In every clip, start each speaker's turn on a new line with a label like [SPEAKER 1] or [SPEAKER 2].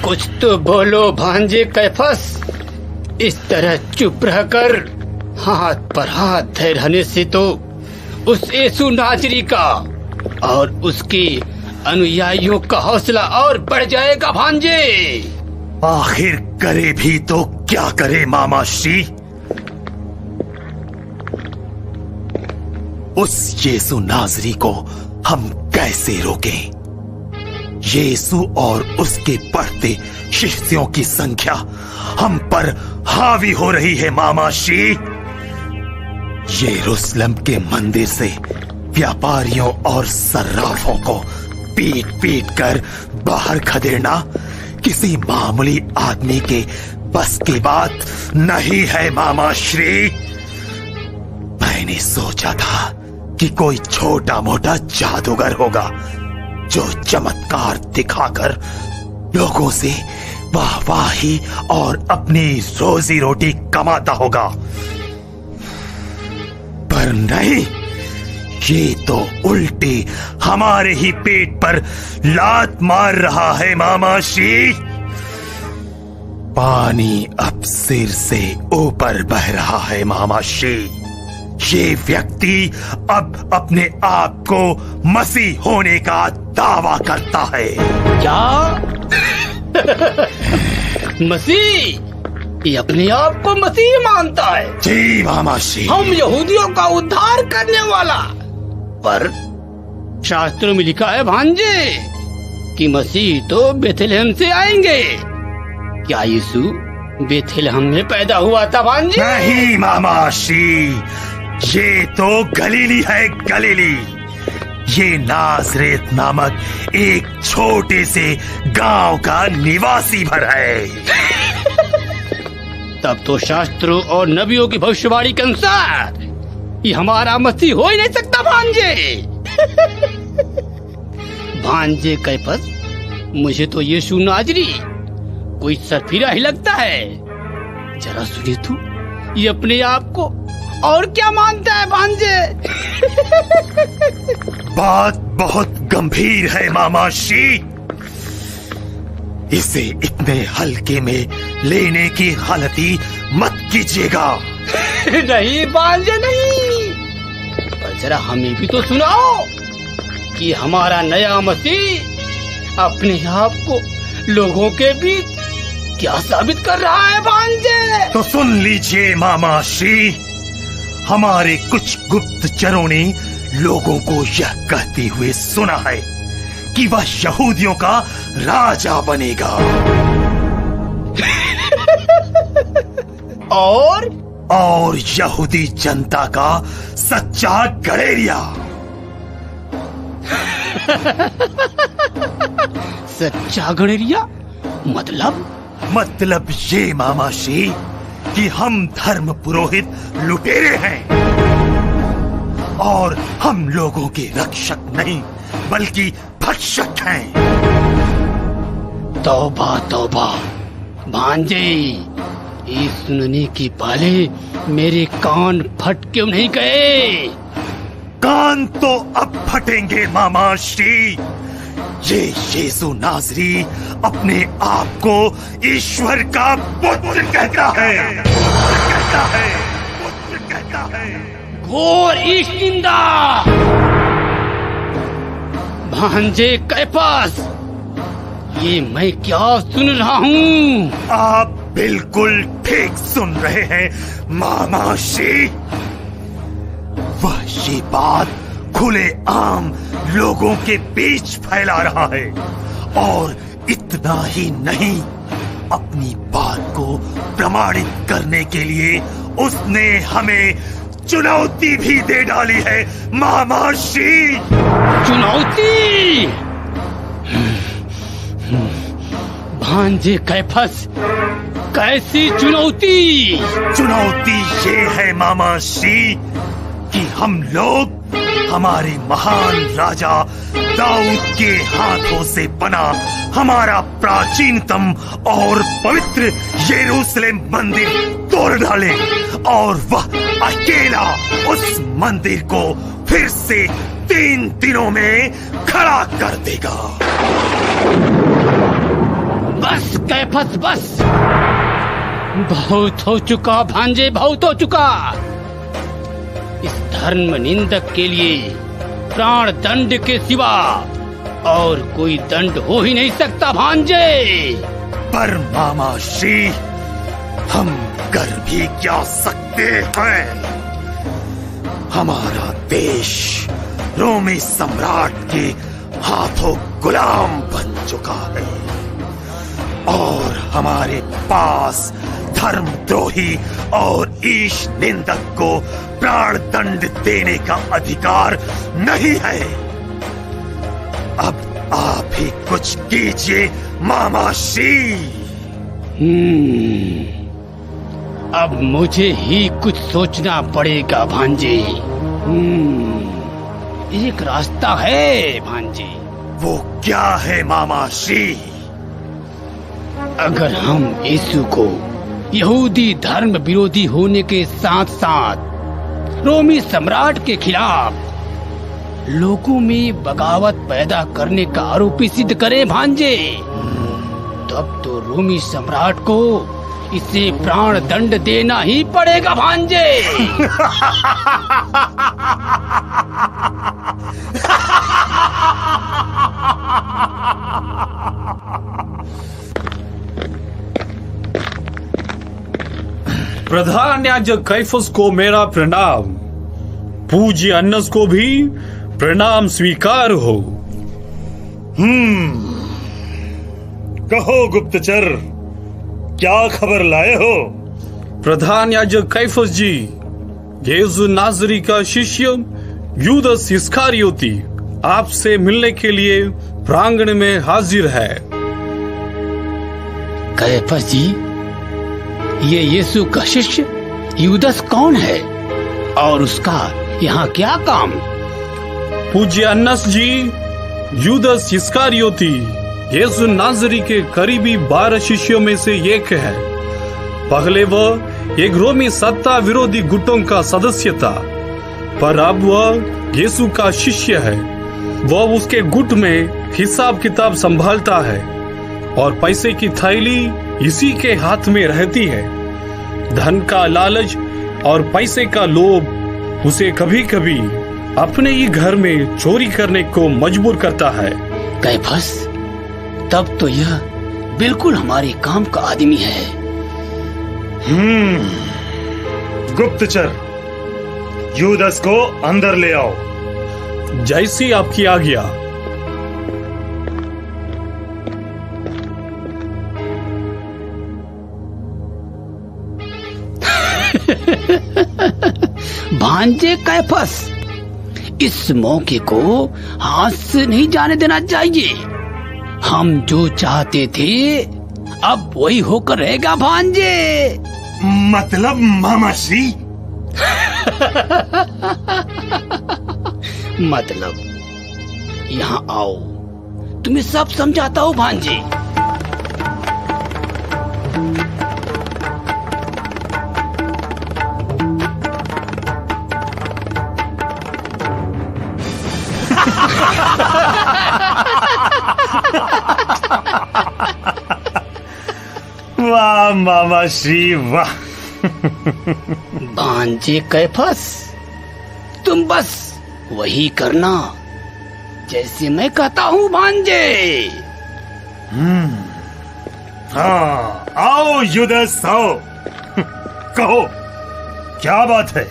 [SPEAKER 1] कुछ तो बोलो भांजे कैफस। इस तरह चुप रहकर हाथ पर हाथ धरे रहने से तो उस यीशु नाजरी का और उसके अनुयायियों का हौसला और बढ़ जाएगा भांजे।
[SPEAKER 2] आखिर करे भी तो क्या करे मामा श्री। उस यीशु नाजरी को हम कैसे रोकें? यीशु और उसके बढ़ते शिष्यों की संख्या हम पर हावी हो रही है मामा श्री। यरूशलेम के मंदिर से व्यापारियों और सर्राफों को पीट पीट कर बाहर खदेड़ना किसी मामूली आदमी के बस की बात नहीं है मामा श्री। मैंने सोचा था कि कोई छोटा मोटा जादूगर होगा जो चमत्कार दिखाकर लोगों से वाहवाही और अपनी रोजी रोटी कमाता होगा, पर नहीं, ये तो उल्टी हमारे ही पेट पर लात मार रहा है मामा श्री। पानी अब सिर से ऊपर बह रहा है मामा श्री। ये व्यक्ति अब अपने आप को मसीह होने का दावा करता है।
[SPEAKER 1] क्या? मसीह? ये अपने आप को मसीह मानता है?
[SPEAKER 2] जी मामा श्री।
[SPEAKER 1] हम यहूदियों का उद्धार करने वाला। पर शास्त्रों में लिखा है भांजे कि मसीह तो बेथलेहम से आएंगे। क्या यीशु बेथलेहम में पैदा हुआ था भांजे?
[SPEAKER 2] नहीं मामा श्री, ये तो गलीली है, गलीली। ये नासरेत नामक एक छोटे से गांव का निवासी भर है।
[SPEAKER 1] तब तो शास्त्रों और नबियों की भविष्यवाणी के अनुसार ये हमारा मसीह हो ही नहीं सकता भांजे। भांजे कैफस, मुझे तो यीशु नाजरी कोई सरफिरा ही लगता है। जरा सुनिए तू, ये अपने आप को और क्या मानता है भांजे?
[SPEAKER 2] बात बहुत गंभीर है मामा श्री। इसे इतने हल्के में लेने की गलती मत कीजिएगा।
[SPEAKER 1] नहीं भांजे नहीं, पर जरा हमें भी तो सुनाओ कि हमारा नया मसीह अपने आप को लोगों के बीच क्या साबित कर रहा है भांजे।
[SPEAKER 2] तो सुन लीजिए मामा श्री, हमारे कुछ गुप्तचरों ने लोगों को यह कहते हुए सुना है कि वह यहूदियों का राजा बनेगा। और यहूदी जनता का सच्चा गड़ेरिया।
[SPEAKER 1] सच्चा गड़ेरिया
[SPEAKER 2] मतलब ये मामा श्री कि हम धर्म पुरोहित लुटेरे हैं और हम लोगों के रक्षक नहीं बल्कि भक्षक हैं।
[SPEAKER 1] तौबा तौबा भांजे, ये सुनने की पहले मेरे कान फट क्यों नहीं गए?
[SPEAKER 2] कान तो अब फटेंगे मामा श्री। ये यीशु नाजरी अपने आप को ईश्वर का पुत्र कहता है।
[SPEAKER 1] घोर ईश निंदा। भांजे कैफस, ये मैं क्या सुन रहा हूँ?
[SPEAKER 2] आप बिल्कुल ठीक सुन रहे हैं मामा श्री। वह ये बात खुले आम लोगों के बीच फैला रहा है और इतना ही नहीं, अपनी बात को प्रमाणित करने के लिए उसने हमें चुनौती भी दे डाली है मामा श्री।
[SPEAKER 1] चुनौती? भांजे कैफस, कैसी चुनौती?
[SPEAKER 2] चुनौती ये है मामा श्री कि हम लोग हमारे महान राजा दाऊद के हाथों से बना हमारा प्राचीनतम और पवित्र यरूशलेम मंदिर तोड़ डाले और वह अकेला उस मंदिर को फिर से 3 दिनों में खड़ा कर देगा।
[SPEAKER 1] बस कैफस बस, बहुत हो चुका भांजे, बहुत हो चुका। इस धर्म निंदक के लिए प्राण दंड के सिवा और कोई दंड हो ही नहीं सकता भांजे।
[SPEAKER 2] पर मामा श्री, हम कर भी क्या सकते हैं? हमारा देश रोमी सम्राट के हाथों गुलाम बन चुका है और हमारे पास धर्मद्रोही और ईश निंदक को प्राण दंड देने का अधिकार नहीं है। अब आप ही कुछ कीजिए मामा श्री।
[SPEAKER 1] अब मुझे ही कुछ सोचना पड़ेगा भांजे। एक रास्ता है भांजे।
[SPEAKER 2] वो क्या है मामा श्री?
[SPEAKER 1] अगर हम यीशु को यहूदी धर्म विरोधी होने के साथ साथ रोमी सम्राट के खिलाफ लोगों में बगावत पैदा करने का आरोपी सिद्ध करें भांजे, तब तो रोमी सम्राट को इसे प्राण दंड देना ही पड़ेगा भांजे।
[SPEAKER 3] प्रधान याजक कैफस को मेरा प्रणाम। पूज्य अन्नस को भी प्रणाम स्वीकार हो।
[SPEAKER 4] कहो गुप्तचर, क्या खबर लाए हो?
[SPEAKER 3] प्रधान याजक कैफस जी, यीशु नाजरी का शिष्य यूदस इस्करियोती आपसे मिलने के लिए प्रांगण में हाजिर है।
[SPEAKER 1] कैफस जी, ये यीशु का शिष्य यूदस कौन है और उसका यहाँ क्या काम?
[SPEAKER 3] पूज्य अन्नस जी, यूदस इस्करियोती यीशु नाजरी के करीबी 12 शिष्यों में से एक है। पहले वह एक रोमी सत्ता विरोधी गुटों का सदस्य था, पर अब वह यीशु का शिष्य है। वह उसके गुट में हिसाब किताब संभालता है और पैसे की थैली इसी के हाथ में रहती है। धन का लालच और पैसे का लोभ उसे कभी कभी अपने ही घर में चोरी करने को मजबूर करता है।
[SPEAKER 1] कैफस, तब तो यह बिल्कुल हमारे काम का आदमी है।
[SPEAKER 4] गुप्तचर, यूदस को अंदर ले आओ।
[SPEAKER 3] जैसी आपकी आज्ञा।
[SPEAKER 1] भांजे कैफस, इस मौके को हाथ से नहीं जाने देना चाहिए। हम जो चाहते थे अब वही होकर रहेगा भांजे।
[SPEAKER 4] मतलब मामा श्री?
[SPEAKER 1] मतलब यहाँ आओ, तुम्हें सब समझाता हूँ भांजे।
[SPEAKER 4] वाह मामा श्री वाह।
[SPEAKER 1] भांजे कैफस, तुम बस वही करना जैसे मैं कहता हूँ भांजे।
[SPEAKER 4] हाँ, आओ यूदस आओ। कहो, क्या बात है?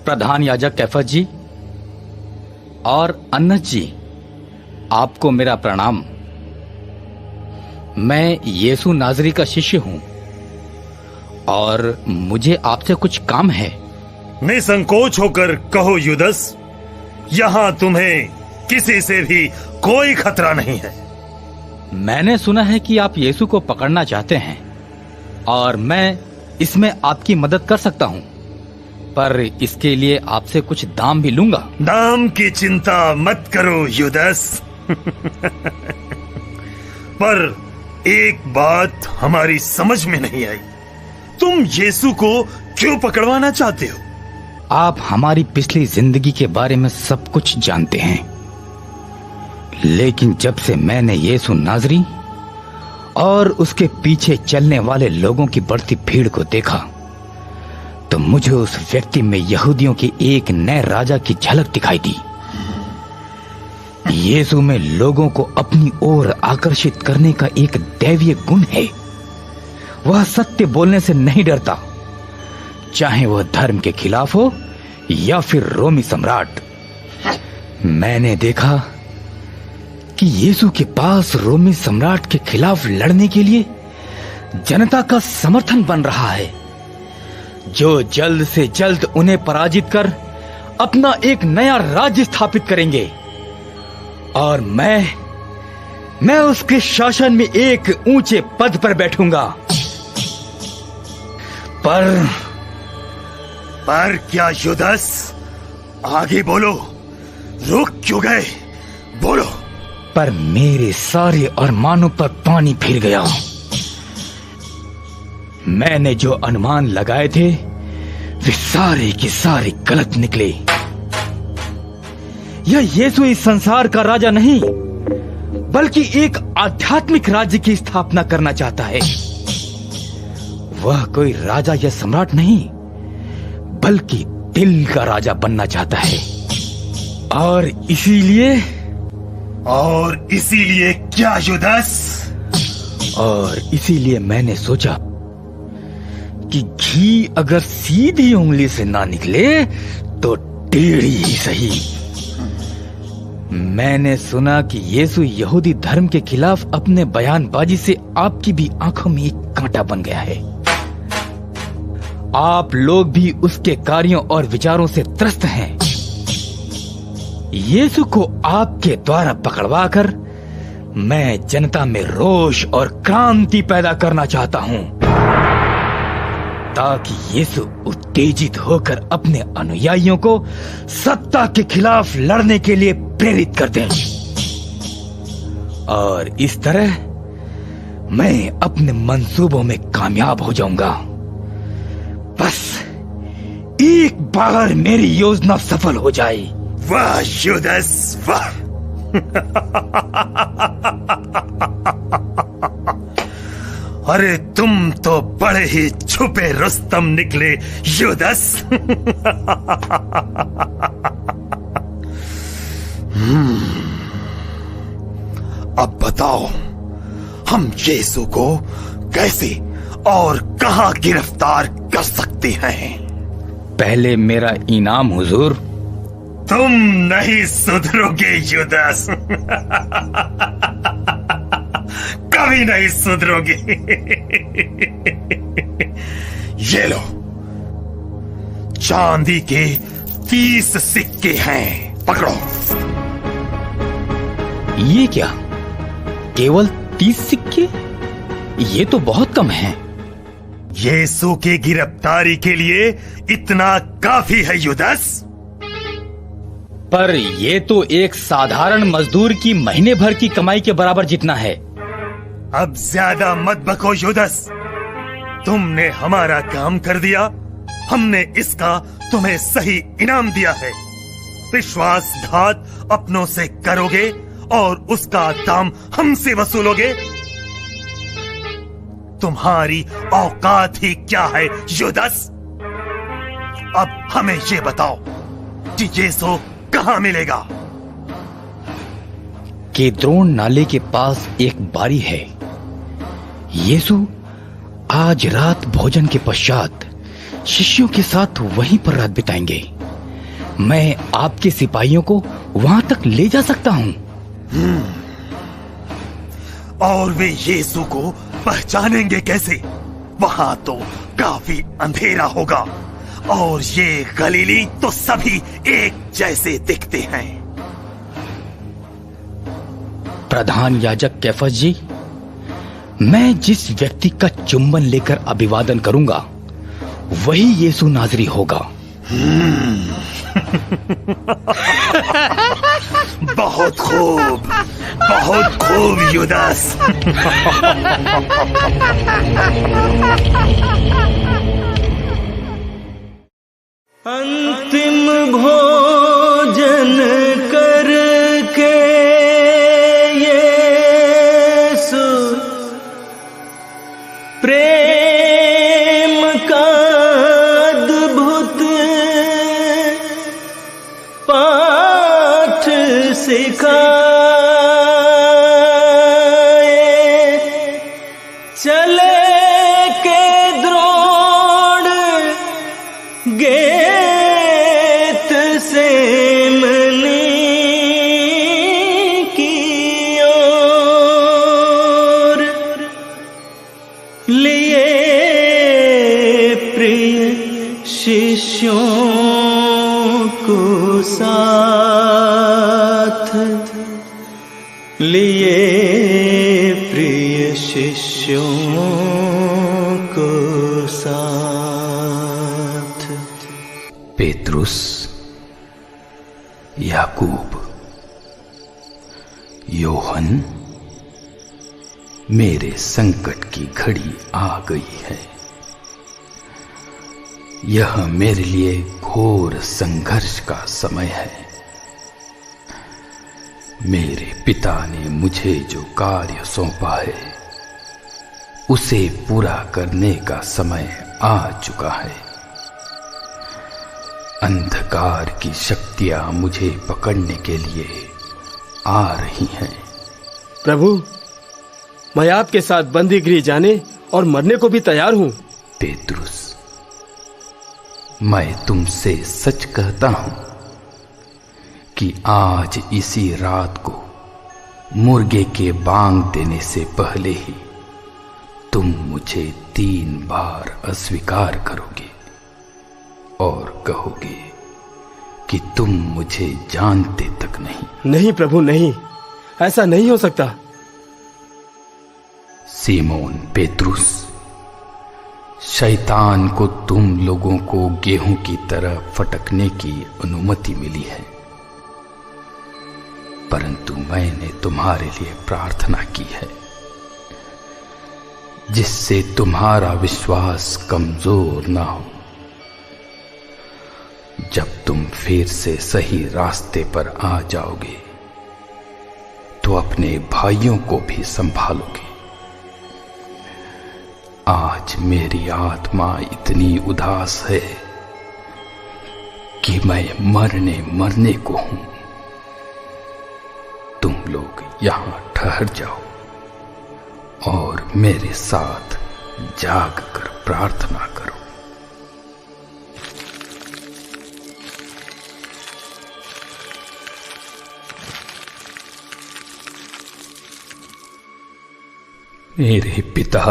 [SPEAKER 5] प्रधान याजक कैफस जी और अन्नस जी, आपको मेरा प्रणाम। मैं यीशु नाजरी का शिष्य हूं और मुझे आपसे कुछ काम है।
[SPEAKER 4] निसंकोच होकर कहो यूदस, यहाँ तुम्हें किसी से भी कोई खतरा नहीं है।
[SPEAKER 5] मैंने सुना है कि आप यीशु को पकड़ना चाहते हैं और मैं इसमें आपकी मदद कर सकता हूं, पर इसके लिए आपसे कुछ दाम भी लूंगा।
[SPEAKER 4] दाम की चिंता मत करो यूदस। पर एक बात हमारी समझ में नहीं आई, तुम यीशु को क्यों पकड़वाना चाहते हो?
[SPEAKER 5] आप हमारी पिछली जिंदगी के बारे में सब कुछ जानते हैं, लेकिन जब से मैंने यीशु नाजरी और उसके पीछे चलने वाले लोगों की बढ़ती भीड़ को देखा, तो मुझे उस व्यक्ति में यहूदियों के एक नए राजा की झलक दिखाई दी। यीशु में लोगों को अपनी ओर आकर्षित करने का एक दैवीय गुण है। वह सत्य बोलने से नहीं डरता, चाहे वह धर्म के खिलाफ हो या फिर रोमी सम्राट। मैंने देखा कि यीशु के पास रोमी सम्राट के खिलाफ लड़ने के लिए जनता का समर्थन बन रहा है, जो जल्द से जल्द उन्हें पराजित कर अपना एक नया राज्य स्थापित करेंगे। और मैं उसके शासन में एक ऊंचे पद पर बैठूंगा।
[SPEAKER 4] पर क्या युदस, आगे बोलो, रुक क्यों गए? बोलो।
[SPEAKER 5] पर मेरे सारे अरमानों पर पानी फिर गया। मैंने जो अनुमान लगाए थे वे सारे के सारे गलत निकले। यह यीशु इस संसार का राजा नहीं, बल्कि एक आध्यात्मिक राज्य की स्थापना करना चाहता है। वह कोई राजा या सम्राट नहीं, बल्कि दिल का राजा बनना चाहता है। और इसीलिए
[SPEAKER 4] क्या युदस?
[SPEAKER 5] और इसीलिए मैंने सोचा कि घी अगर सीधी उंगली से ना निकले तो टेढ़ी ही सही। मैंने सुना कि यीशु यहूदी धर्म के खिलाफ अपने बयानबाजी से आपकी भी आंखों में एक कांटा बन गया है। आप लोग भी उसके कार्यों और विचारों से त्रस्त हैं। यीशु को आपके द्वारा पकड़वाकर मैं जनता में रोष और क्रांति पैदा करना चाहता हूं, ताकि यीशु उत्तेजित होकर अपने अनुयायियों को सत्ता के खिलाफ लड़ने के लिए प्रेरित कर दें। और इस तरह मैं अपने मंसूबों में कामयाब हो जाऊंगा। बस एक बार मेरी योजना सफल हो जाए।
[SPEAKER 4] वाह युदस, वाह! अरे तुम तो बड़े ही छुपे रुस्तम निकले युदस। अब बताओ, हम यीशु को कैसे और कहां गिरफ्तार कर सकते हैं?
[SPEAKER 5] पहले मेरा इनाम हुजूर।
[SPEAKER 4] तुम नहीं सुधरोगे युदस। कभी नहीं सुधरोगे। ये लो, चांदी के 30 सिक्के हैं, पकड़ो।
[SPEAKER 5] ये क्या, केवल 30 सिक्के? ये तो बहुत कम है।
[SPEAKER 4] यीशु की गिरफ्तारी के लिए इतना काफी है युदस।
[SPEAKER 5] पर ये तो एक साधारण मजदूर की महीने भर की कमाई के बराबर जितना है।
[SPEAKER 4] अब ज्यादा मत बको युदस। तुमने हमारा काम कर दिया, हमने इसका तुम्हें सही इनाम दिया है। विश्वासघात अपनों से करोगे और उसका दाम हमसे वसूलोगे। तुम्हारी औकात ही क्या है युदस? अब हमें ये बताओ कि यीशु कहां मिलेगा?
[SPEAKER 5] केद्रोन नाले के पास एक बारी है। यीशु आज रात भोजन के पश्चात शिष्यों के साथ वहीं पर रात बिताएंगे। मैं आपके सिपाहियों को वहां तक ले जा सकता हूं।
[SPEAKER 4] और वे यीशु को पहचानेंगे कैसे? वहां तो काफी अंधेरा होगा और ये गलीली तो सभी एक जैसे दिखते हैं।
[SPEAKER 5] प्रधान याजक कैफस जी, मैं जिस व्यक्ति का चुंबन लेकर अभिवादन करूंगा वही यीशु नाजरी होगा।
[SPEAKER 4] बहुत खूब, बहुत खूब युदस।
[SPEAKER 6] अंतिम भोजन करके प्रिय शिष्यों को साथ, लिए प्रिय शिष्यों को साथ।
[SPEAKER 5] पेतरुस, याकूब, योहन, मेरे संकट की घड़ी आ गई है। यह मेरे लिए घोर संघर्ष का समय है। मेरे पिता ने मुझे जो कार्य सौंपा है उसे पूरा करने का समय आ चुका है। अंधकार की शक्तियां मुझे पकड़ने के लिए आ रही हैं।
[SPEAKER 7] प्रभु, मैं आपके साथ बंदी गृह जाने और मरने को भी तैयार हूं।
[SPEAKER 5] पेतरुस, मैं तुमसे सच कहता हूं कि आज इसी रात को मुर्गे के बांग देने से पहले ही तुम मुझे 3 बार अस्वीकार करोगे और कहोगे कि तुम मुझे जानते तक नहीं।
[SPEAKER 7] नहीं प्रभु, नहीं, ऐसा नहीं हो सकता।
[SPEAKER 5] सीमोन पेतरुस, शैतान को तुम लोगों को गेहूं की तरह फटकने की अनुमति मिली है, परंतु मैंने तुम्हारे लिए प्रार्थना की है जिससे तुम्हारा विश्वास कमजोर ना हो। जब तुम फिर से सही रास्ते पर आ जाओगे तो अपने भाइयों को भी संभालोगे। आज मेरी आत्मा इतनी उदास है कि मैं मरने को हूं। तुम लोग यहां ठहर जाओ और मेरे साथ जाग कर प्रार्थना करो। मेरे पिता,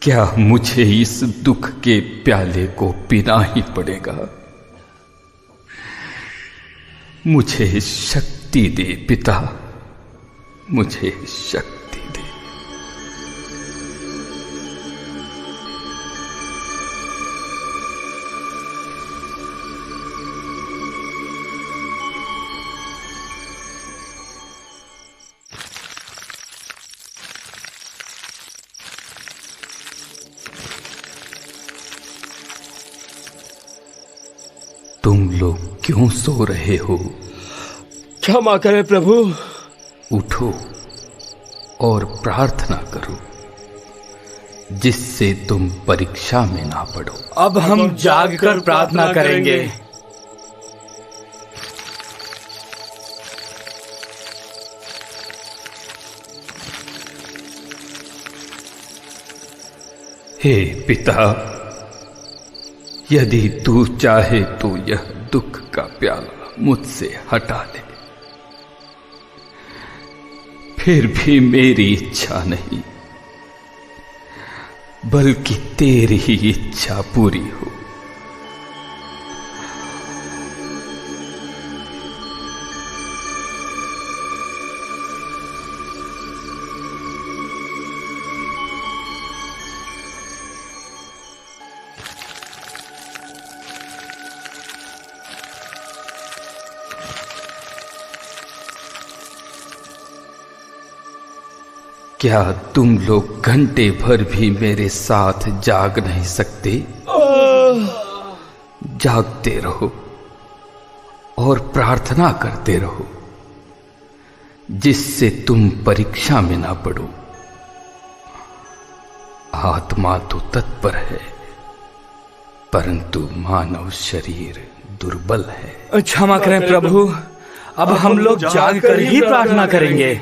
[SPEAKER 5] क्या मुझे इस दुख के प्याले को पीना ही पड़ेगा? मुझे शक्ति दे पिता, मुझे शक्ति दे। तुम लोग क्यों सो रहे हो?
[SPEAKER 7] क्षमा करें प्रभु।
[SPEAKER 5] उठो और प्रार्थना करो जिससे तुम परीक्षा में ना पड़ो।
[SPEAKER 7] अब हम जागकर प्रार्थना करेंगे।
[SPEAKER 5] हे पिता, यदि तू चाहे तो यह दुख का प्याला मुझसे हटा ले, फिर भी मेरी इच्छा नहीं बल्कि तेरी ही इच्छा पूरी हो। क्या तुम लोग घंटे भर भी मेरे साथ जाग नहीं सकते? जागते रहो और प्रार्थना करते रहो जिससे तुम परीक्षा में ना पड़ो। आत्मा तो तत्पर है परंतु मानव शरीर दुर्बल है।
[SPEAKER 7] क्षमा करें प्रभु, अब हम लोग जागकर ही प्रार्थना करेंगे।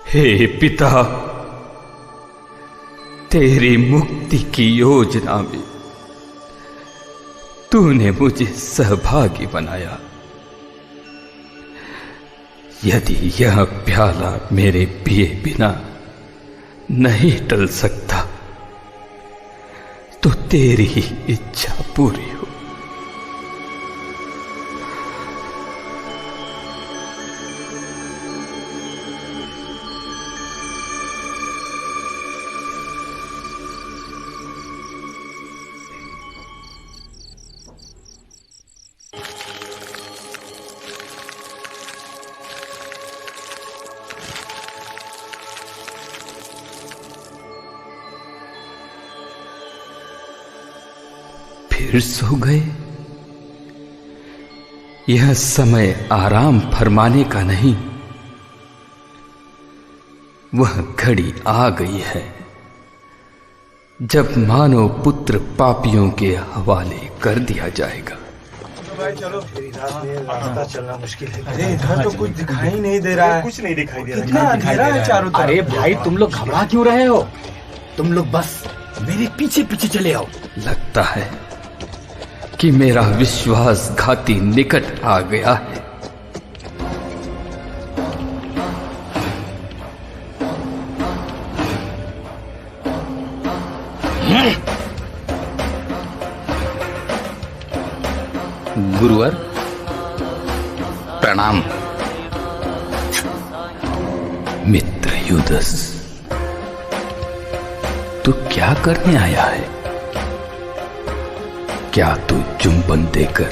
[SPEAKER 5] हे पिता, तेरी मुक्ति की योजना में तूने मुझे सहभागी बनाया। यदि यह प्याला मेरे पिए बिना नहीं टल सकता तो तेरी ही इच्छा पूरी हो। फिर सो गए। यह समय आराम फरमाने का नहीं, वह घड़ी आ गई है जब मानव पुत्र पापियों के हवाले कर दिया जाएगा।
[SPEAKER 6] चलना मुश्किल है। अरे इधर तो कुछ दिखाई नहीं दे रहा है। कुछ नहीं दिखाई दे रहा है। कितना अंधेरा है चारों तरफ।
[SPEAKER 7] अरे भाई तुम लोग घबरा क्यों रहे हो? तुम लोग बस मेरे पीछे पीछे चले आओ।
[SPEAKER 5] लगता है कि मेरा विश्वासघाती निकट आ गया है। गुरुवर प्रणाम। मित्र यूदस, तू क्या करने आया है? क्या तू चुंबन देकर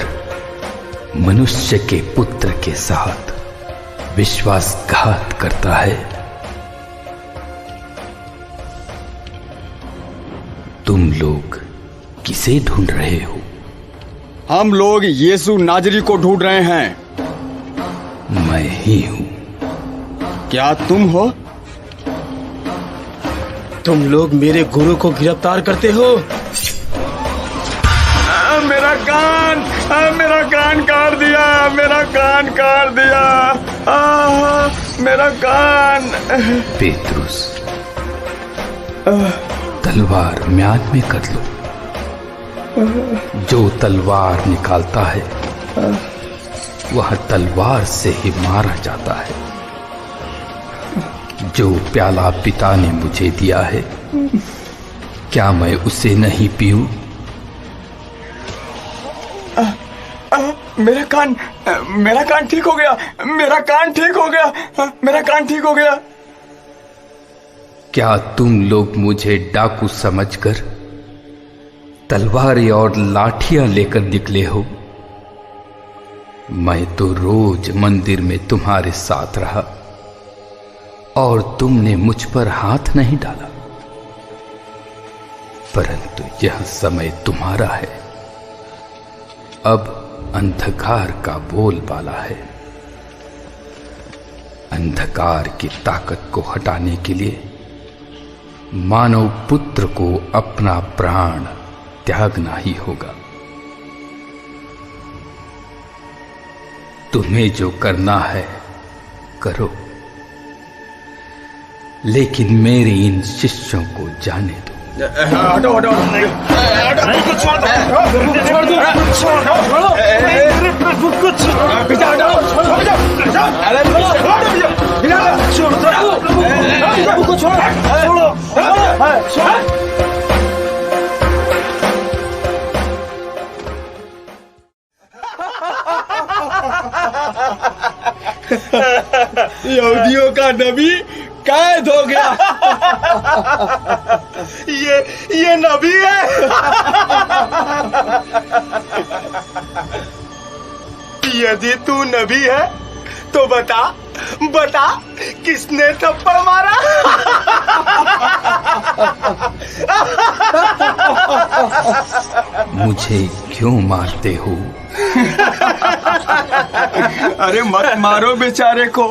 [SPEAKER 5] मनुष्य के पुत्र के साथ विश्वासघात करता है? तुम लोग किसे ढूंढ रहे हो?
[SPEAKER 8] हम लोग यीशु नाजरी को ढूंढ रहे हैं।
[SPEAKER 5] मैं ही हूं।
[SPEAKER 8] क्या तुम हो?
[SPEAKER 7] तुम लोग मेरे गुरु को गिरफ्तार करते हो।
[SPEAKER 8] मेरा कान काट दिया। मेरा कान काट दिया। मेरा कान।
[SPEAKER 5] पेत्रुस, तलवार म्यान में कर लो। जो तलवार निकालता है वह तलवार से ही मारा जाता है। जो प्याला पिता ने मुझे दिया है, क्या मैं उसे नहीं पीऊं?
[SPEAKER 8] मेरा कान ठीक हो गया। मेरा कान ठीक हो गया। मेरा कान ठीक हो गया।
[SPEAKER 5] क्या तुम लोग मुझे डाकू समझकर तलवारें और लाठियां लेकर निकले हो? मैं तो रोज मंदिर में तुम्हारे साथ रहा और तुमने मुझ पर हाथ नहीं डाला। परंतु यह समय तुम्हारा है। अब अंधकार का बोलबाला है। अंधकार की ताकत को हटाने के लिए मानव पुत्र को अपना प्राण त्यागना ही होगा। तुम्हें जो करना है करो, लेकिन मेरे इन शिष्यों को जाने दो।
[SPEAKER 8] हटो हटो। यहूदियों का नबी कैद हो गया। ये नबी है। यदि तू नबी है तो बता किसने थप्पड़ मारा?
[SPEAKER 5] मुझे क्यों मारते हो?
[SPEAKER 8] अरे मत मारो बेचारे को।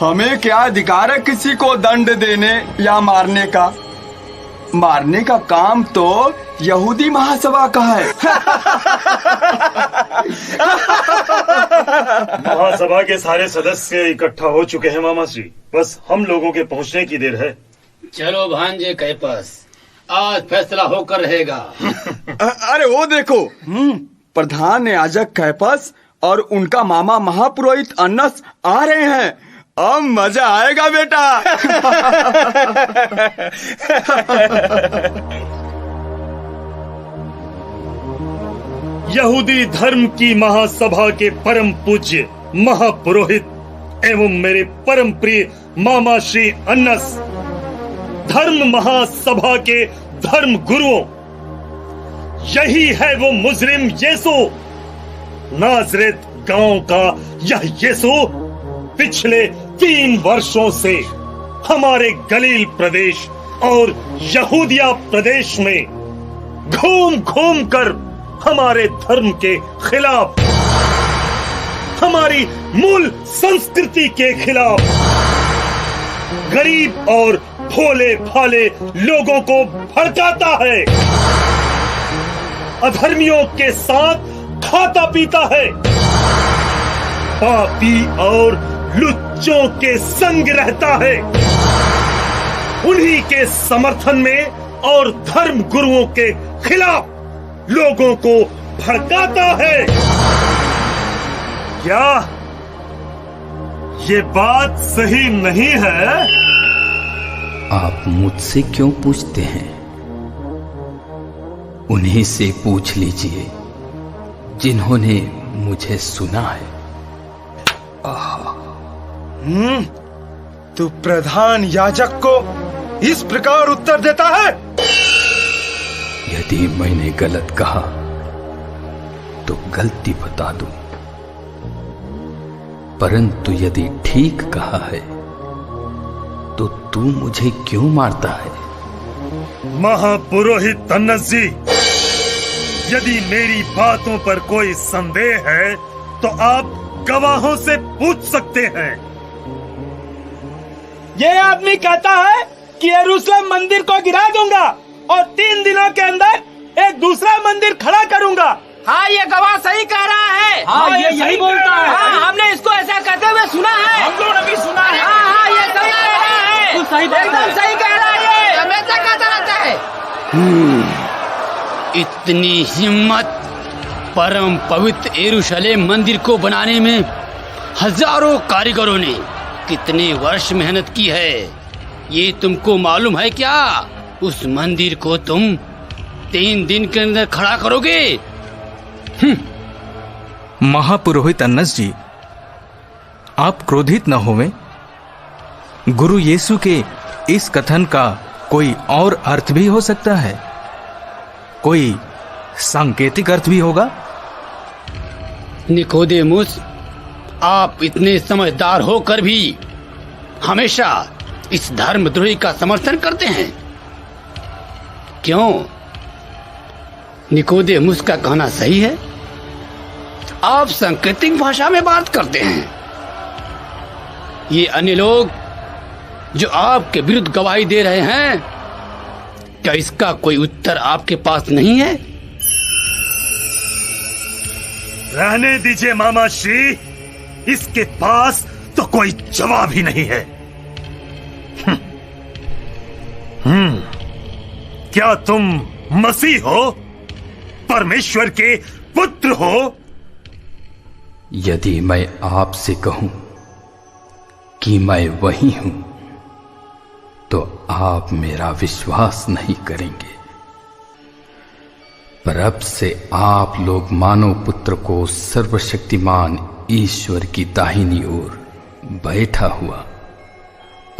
[SPEAKER 8] हमें क्या अधिकार है किसी को दंड देने या मारने का? मारने का काम तो यहूदी महासभा का है।
[SPEAKER 4] महासभा के सारे सदस्य इकट्ठा हो चुके हैं मामा श्री। बस हम लोगों के पहुंचने की देर है।
[SPEAKER 1] चलो भांजे कैफस, आज फैसला होकर रहेगा।
[SPEAKER 8] अरे वो देखो, प्रधान याजक कैफस और उनका मामा महापुरोहित अन्नस आ रहे हैं। अब मजा आएगा बेटा।
[SPEAKER 4] यहूदी धर्म की महासभा के परम पूज्य महापुरोहित एवं मेरे परम प्रिय मामा श्री अन्नस, धर्म महासभा के धर्म गुरुओं, यही है वो मुजरिम यीशु। नाजरेत गांव का यह यीशु पिछले 3 वर्षों से हमारे गलील प्रदेश और यहूदिया प्रदेश में घूम घूम कर हमारे धर्म के खिलाफ, हमारी मूल संस्कृति के खिलाफ, गरीब और भोले भाले लोगों को भड़काता है, अधर्मियों के साथ खाता पीता है, पापी और लुच्चों के संग रहता है, उन्हीं के समर्थन में और धर्म गुरुओं के खिलाफ लोगों को भड़काता है। क्या ये बात सही नहीं है?
[SPEAKER 5] आप मुझसे क्यों पूछते हैं? उन्हीं से पूछ लीजिए जिन्होंने मुझे सुना है।
[SPEAKER 6] तू प्रधान याजक को इस प्रकार उत्तर देता है?
[SPEAKER 5] यदि मैंने गलत कहा तो गलती बता दूं, परंतु यदि ठीक कहा है तो तू मुझे क्यों मारता है?
[SPEAKER 4] महापुरोहित अन्नस जी, यदि मेरी बातों पर कोई संदेह है तो आप गवाहों से पूछ सकते हैं।
[SPEAKER 7] ये आदमी कहता है कि यरूशलेम मंदिर को गिरा दूंगा और 3 दिनों के अंदर एक दूसरा मंदिर खड़ा करूंगा।
[SPEAKER 9] हाँ, ये गवाह सही कह रहा है।
[SPEAKER 7] हाँ, ये यही बोलता है।
[SPEAKER 9] हाँ, हमने इसको ऐसा कहते हुए सुना है।
[SPEAKER 7] हम लोगों ने भी सुना है।
[SPEAKER 9] हाँ, ये सही कह रहा है। एकदम सही कह रहा है। ये हमेशा कहता रहता है।
[SPEAKER 1] इतनी हिम्मत! परम पवित्र यरूशलेम मंदिर को बनाने में हजारों कारीगरों ने कितने वर्ष मेहनत की है, ये तुमको मालूम है क्या? उस मंदिर को तुम 3 दिन के अंदर खड़ा करोगे?
[SPEAKER 5] महापुरोहित अन्नस जी, आप क्रोधित न होवें। गुरु यीशु के इस कथन का कोई और अर्थ भी हो सकता है, कोई सांकेतिक अर्थ भी होगा।
[SPEAKER 1] निकोदेमुस, आप इतने समझदार होकर भी हमेशा इस धर्मद्रोही का समर्थन करते हैं, क्यों? निकोदेमुस का कहना सही है, आप सांकेतिक भाषा में बात करते हैं। ये अन्य लोग जो आपके विरुद्ध गवाही दे रहे हैं, क्या इसका कोई उत्तर आपके पास नहीं है?
[SPEAKER 4] रहने दीजिए मामा श्री, इसके पास तो कोई जवाब ही नहीं है। क्या तुम मसीह हो, परमेश्वर के पुत्र हो?
[SPEAKER 5] यदि मैं आपसे कहूं कि मैं वही हूं तो आप मेरा विश्वास नहीं करेंगे, पर अब से आप लोग मानव पुत्र को सर्वशक्तिमान ईश्वर की दाहिनी ओर बैठा हुआ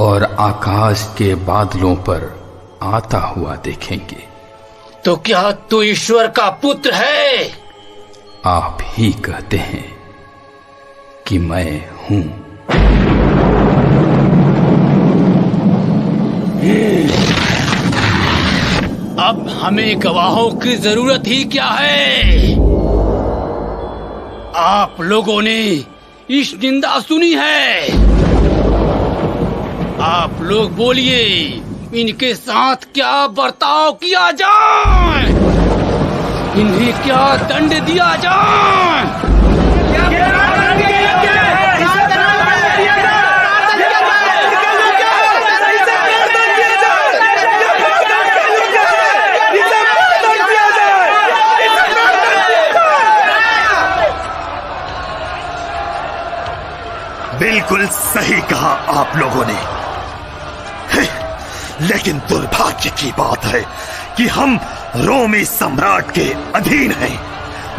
[SPEAKER 5] और आकाश के बादलों पर आता हुआ देखेंगे।
[SPEAKER 1] तो क्या तू ईश्वर का पुत्र है?
[SPEAKER 5] आप ही कहते हैं कि मैं हूं।
[SPEAKER 1] अब हमें गवाहों की जरूरत ही क्या है? आप लोगों ने इस निंदा सुनी है, आप लोग बोलिए, इनके साथ क्या बर्ताव किया जाए, इन्हें क्या दंड दिया जाए?
[SPEAKER 4] बिल्कुल सही कहा आप लोगों ने। लेकिन दुर्भाग्य की बात है कि हम रोमी सम्राट के अधीन हैं।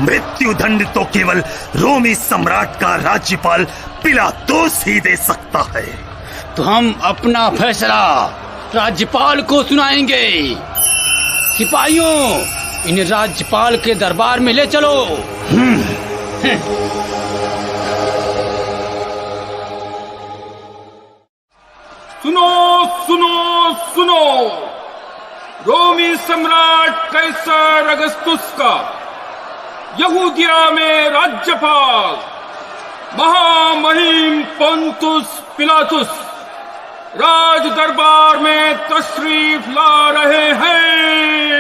[SPEAKER 4] मृत्यु दंड तो केवल रोमी सम्राट का राज्यपाल पिलातुस ही दे सकता है।
[SPEAKER 1] तो हम अपना फैसला राज्यपाल को सुनाएंगे। सिपाहियों, इन राज्यपाल के दरबार में ले चलो।
[SPEAKER 10] सुनो सुनो सुनो, रोमी सम्राट कैसर अगस्तुस का यहूदिया में राज्यपाल महामहिम पोंतुस पिलातुस राज दरबार में तशरीफ ला रहे हैं।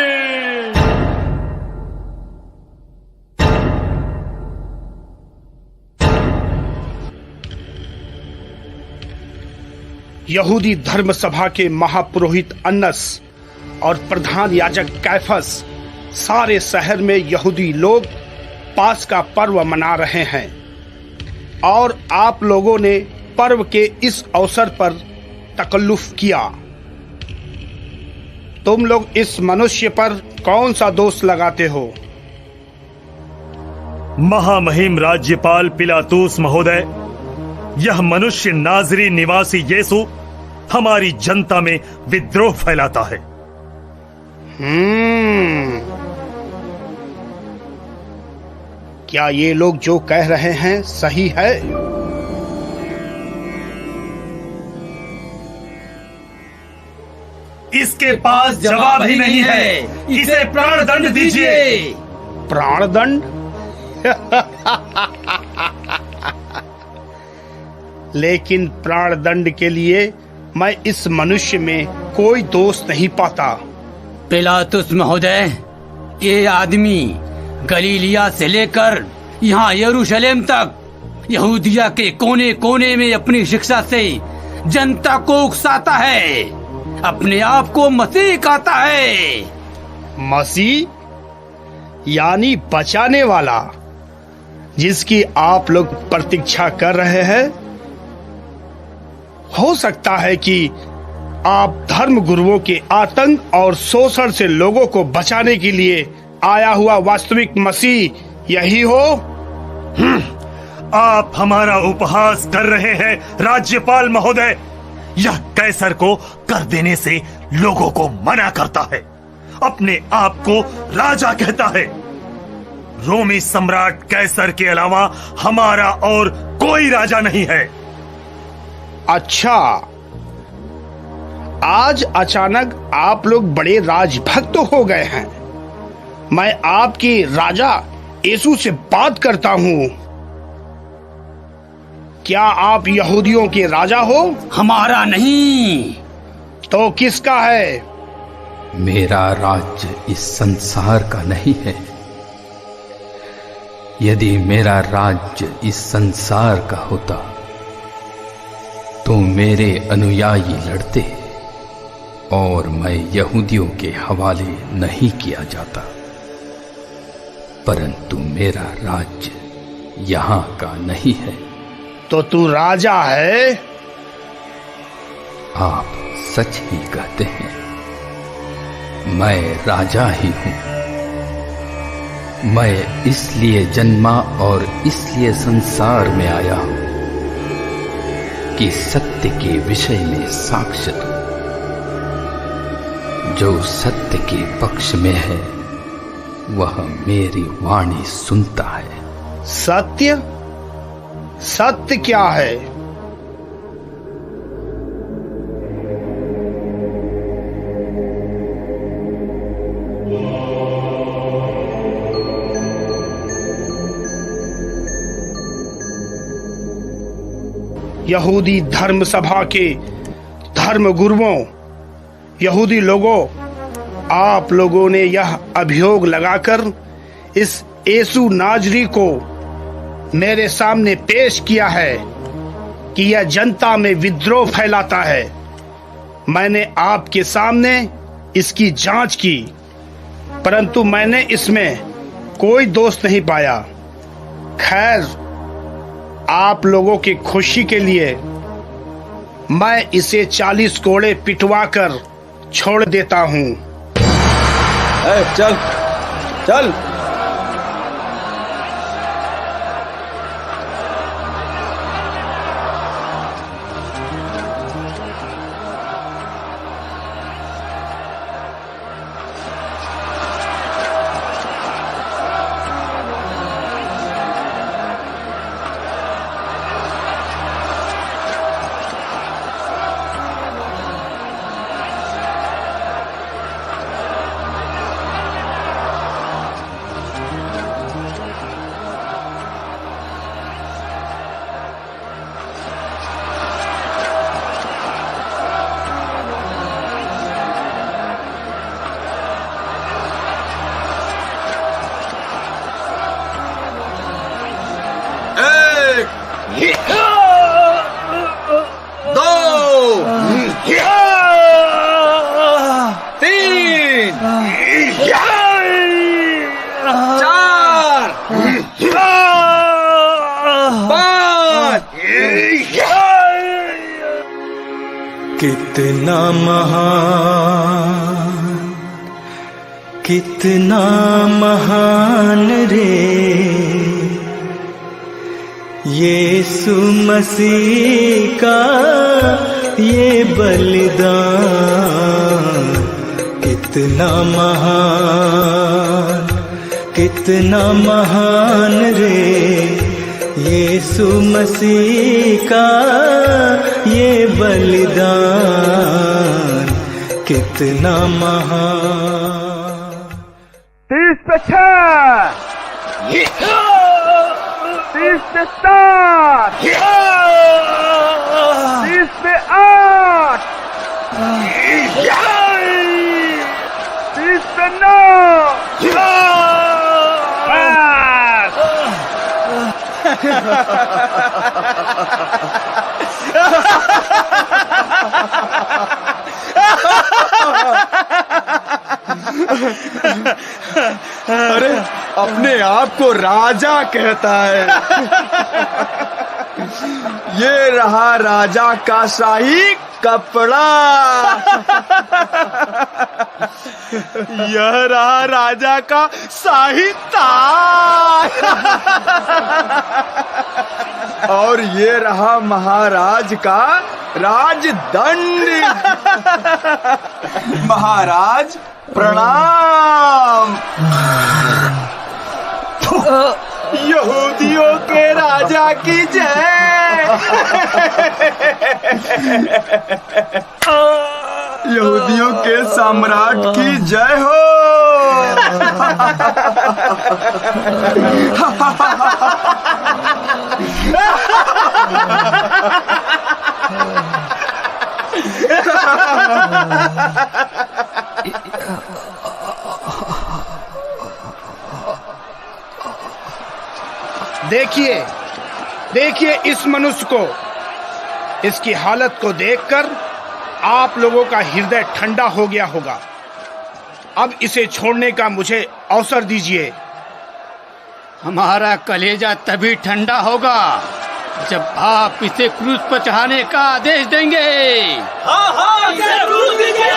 [SPEAKER 11] यहूदी धर्म सभा के महापुरोहित अन्नस और प्रधान याजक कैफस सारे शहर में यहूदी लोग पास का पर्व मना रहे हैं और आप लोगों ने पर्व के इस अवसर पर तकल्लुफ किया। तुम लोग इस मनुष्य पर कौन सा दोष लगाते हो?
[SPEAKER 4] महामहिम राज्यपाल पिलातुस महोदय, यह मनुष्य नाजरी निवासी यीशु हमारी जनता में विद्रोह फैलाता है।
[SPEAKER 11] क्या ये लोग जो कह रहे हैं सही है?
[SPEAKER 4] इसके पास जवाब ही नहीं है। इसे प्राण दंड दीजिए।
[SPEAKER 11] प्राण दंड? लेकिन प्राण दंड के लिए मैं इस मनुष्य में कोई दोष नहीं पाता।
[SPEAKER 1] पिलातुस महोदय, ये आदमी गलीलिया से लेकर यहाँ यरूशलेम तक यहूदिया के कोने कोने में अपनी शिक्षा से जनता को उकसाता है, अपने आप को मसीह कहता है।
[SPEAKER 11] मसीह यानी बचाने वाला, जिसकी आप लोग प्रतीक्षा कर रहे हैं। हो सकता है कि आप धर्म गुरुओं के आतंक और शोषण से लोगों को बचाने के लिए आया हुआ वास्तविक मसीह यही हो।
[SPEAKER 4] आप हमारा उपहास कर रहे हैं राज्यपाल महोदय। यह कैसर को कर देने से लोगों को मना करता है, अपने आप को राजा कहता है। रोमी सम्राट कैसर के अलावा हमारा और कोई राजा नहीं है।
[SPEAKER 11] अच्छा, आज अचानक आप लोग बड़े राजभक्त हो गए हैं। मैं आपके राजा यीशु से बात करता हूँ। क्या आप यहूदियों के राजा हो?
[SPEAKER 1] हमारा नहीं।
[SPEAKER 11] तो किसका है?
[SPEAKER 5] मेरा राज्य इस संसार का नहीं है। यदि मेरा राज्य इस संसार का होता तो मेरे अनुयायी लड़ते और मैं यहूदियों के हवाले नहीं किया जाता, परंतु मेरा राज्य यहाँ का नहीं है।
[SPEAKER 11] तो तू राजा है?
[SPEAKER 5] आप सच ही कहते हैं, मैं राजा ही हूं। मैं इसलिए जन्मा और इसलिए संसार में आया हूं कि सत्य के विषय में साक्ष्य दूं। जो सत्य के पक्ष में है वह मेरी वाणी सुनता है।
[SPEAKER 11] सत्य? सत्य क्या है? यहूदी धर्म सभा के धर्म गुरुओं, यहूदी लोगों, आप लोगों ने यह अभियोग लगाकर इस यीशु नाजरी को मेरे सामने पेश किया है कि यह जनता में विद्रोह फैलाता है। मैंने आपके सामने इसकी जांच की, परंतु मैंने इसमें कोई दोष नहीं पाया। खैर, आप लोगों की खुशी के लिए मैं इसे 40 कोड़े पिटवा कर छोड़ देता हूँ।
[SPEAKER 8] चल चल।
[SPEAKER 6] कितना महान, कितना महान रे यीशु मसीह का ये बलिदान। कितना महान, कितना महान रे यीशु मसीह का ये बलिदान। कितना महान।
[SPEAKER 7] 30 पे 6, 30 पे 7, 30 पे 8, 30 पे 9।
[SPEAKER 8] अरे अपने आप को राजा कहता है। ये रहा राजा का शाही कपड़ा। यह रहा राजा का शाही ताज। और ये रहा महाराज का राजदंड। महाराज प्रणाम। यहूदियों के राजा की जय। यहूदियों के सम्राट की जय हो।
[SPEAKER 11] देखिए, देखिए इस मनुष्य को, इसकी हालत को देखकर आप लोगों का हृदय ठंडा हो गया होगा। अब इसे छोड़ने का मुझे अवसर दीजिए।
[SPEAKER 1] हमारा कलेजा तभी ठंडा होगा जब आप इसे क्रूस पर चढ़ाने का आदेश देंगे।
[SPEAKER 9] हाँ हाँ, इसे क्रूस दीजिए।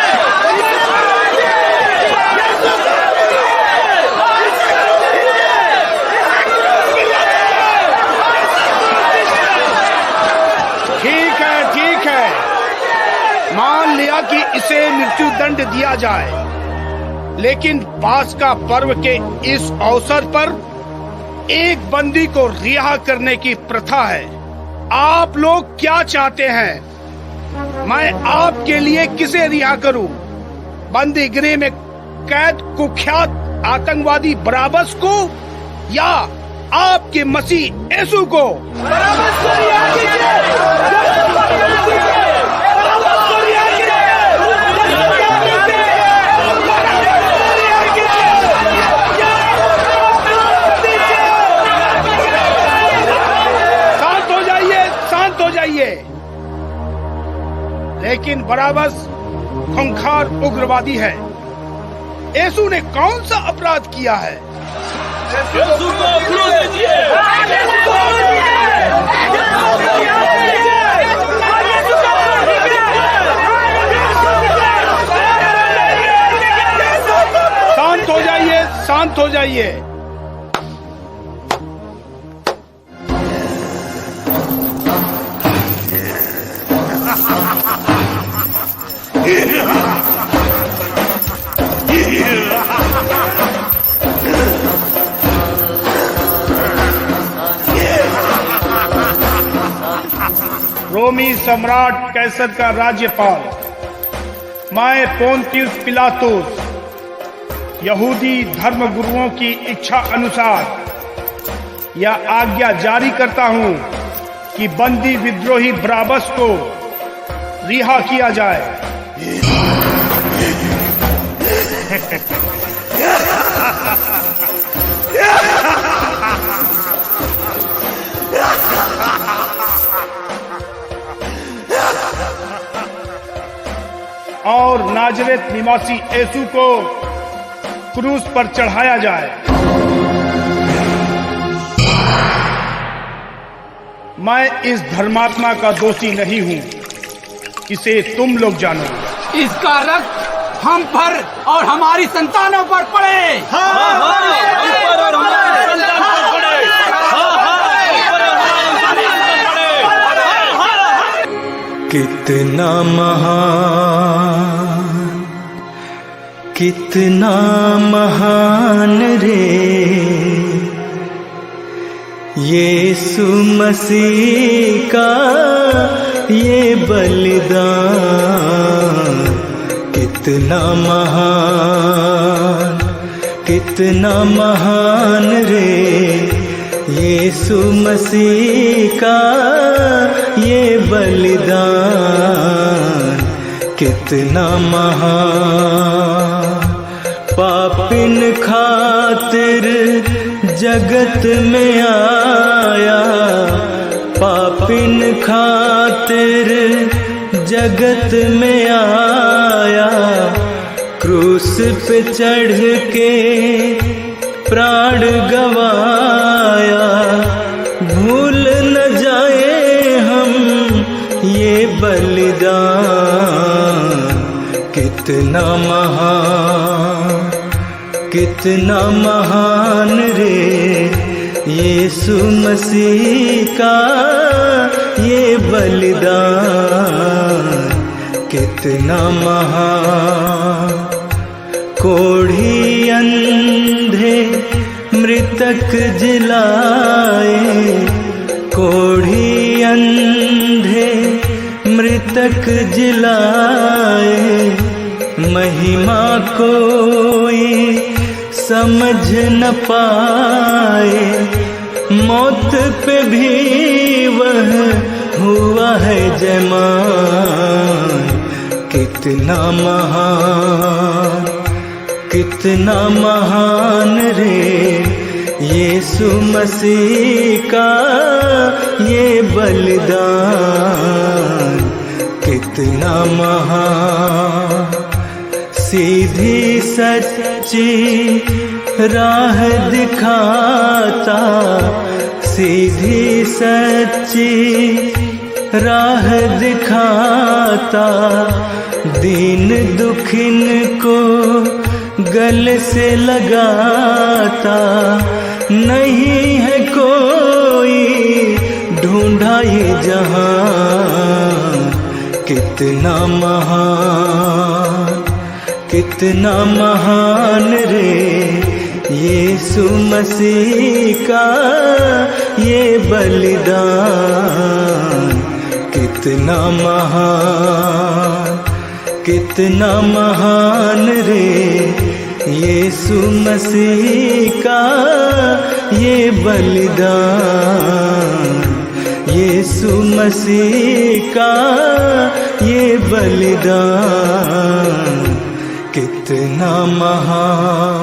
[SPEAKER 11] ठीक है, मान लिया कि इसे मृत्यु दंड दिया जाए, लेकिन पास्का पर्व के इस अवसर पर एक बंदी को रिहा करने की प्रथा है। आप लोग क्या चाहते हैं? मैं आपके लिए किसे रिहा करूं? बंदी गृह में कैद कुख्यात आतंकवादी बराबस को या आपके मसीह यीशु को?
[SPEAKER 9] बराबस को रिहा कीजिए।
[SPEAKER 11] लेकिन बराबस खूंखार उग्रवादी है। यीशु ने कौन सा अपराध किया है?
[SPEAKER 9] यीशु को क्रूस कीजिए।
[SPEAKER 11] हो जाइए। रोमी सम्राट कैसर का राज्यपाल मैं पोंतियुस पिलातुस यहूदी धर्म गुरुओं की इच्छा अनुसार यह आज्ञा जारी करता हूं कि बंदी विद्रोही बराबस को रिहा किया जाए। और नाजरेत निवासी यीशु को क्रूस पर चढ़ाया जाए। मैं इस धर्मात्मा का दोषी नहीं हूं, इसे तुम लोग जानो।
[SPEAKER 9] इसका रक्त हम पर और हमारी संतानों पर पड़े।
[SPEAKER 6] कितना महान रे यीशु मसीह का ये बलिदान। कितना महान रे यीशु मसीह का ये बलिदान। कितना महान पापिन खातिर जगत में आया, पापिन खातिर जगत में आया, क्रूस पे चढ़ के प्राण गवाया। भूल न जाए हम ये बलिदान। कितना महान रे यीशु मसीह का ये बलिदान। कितना महान कोढ़ी अंधे मृतक जिलाए, कोढ़ी अंधे मृतक जिलाए। महिमा कोई समझ न पाए, मौत पे भी वह हुआ है जयमान। कितना महान रे यीशु मसीह का ये बलिदान। कितना महान सीधी सच्ची राह दिखाता, सीधी सच्ची राह दिखाता। दीन दुखिन को गले से लगाता। नहीं है कोई ढूंढा ये जहां। कितना महान रे यीशु मसीह का ये बलिदान। कितना महान रे यीशु मसीह का ये बलिदान। यीशु मसीह का ये बलिदान। कितना महान।